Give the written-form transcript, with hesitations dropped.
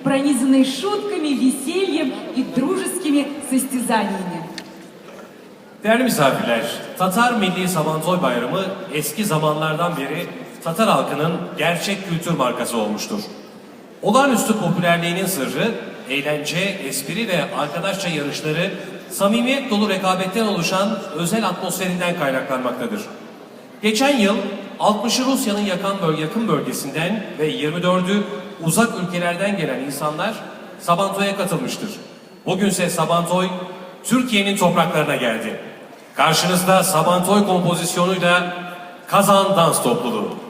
пронизанный шутками, весельем и дружескими состязаниями. Değerli misafirler, Tatar Milli Sabantoy Bayramı eski zamanlardan beri Tatar halkının gerçek kültür markası olmuştur. Olağanüstü popülerliğinin sırrı, eğlence, espri ve arkadaşça yarışları, samimiyet dolu rekabetten oluşan özel atmosferinden kaynaklanmaktadır. Geçen yıl 60'ı Rusya'nın yakın bölgesinden ve 24'ü uzak ülkelerden gelen insanlar Sabantoy'a katılmıştır. Bugünse Sabantoy Türkiye'nin topraklarına geldi. Karşınızda Sabantoy kompozisyonuyla Kazan Dans Topluluğu.